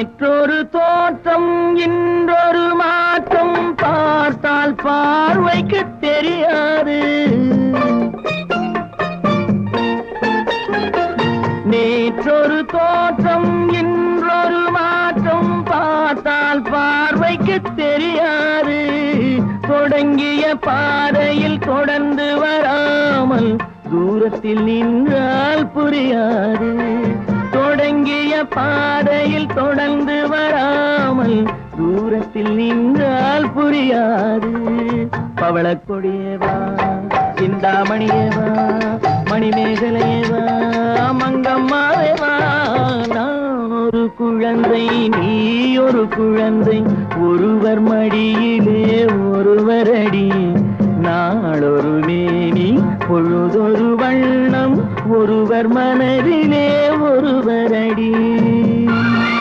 நேற்றொரு தோற்றம் இன்றொரு மாற்றம் பார்த்தால் பார்வைக்கு தெரியாது. நேற்றொரு தோற்றம் இன்றொரு மாற்றம் பார்த்தால் பார்வைக்கு தெரியாது. தொடங்கிய பாதையில் தொடர்ந்து வராமல் தூரத்தில் நின்றால் புரியாது. தொடங்கிய பாதையில் தொடர்ந்து வராமல் தூரத்தில் நின்றால் புரியாது. பவளக்கொடியேவா சிந்தாமணியேவா மணிமேகலையேவா மங்கம்மாவேவா. நான் ஒரு குழந்தை நீ ஒரு குழந்தை ஒருவர் மடியிலே ஒருவர் அடி. நாளொரு மேனி பொழுதொரு வண்ணம் ஒருவர் மனதிலே ஒருவர் அடி.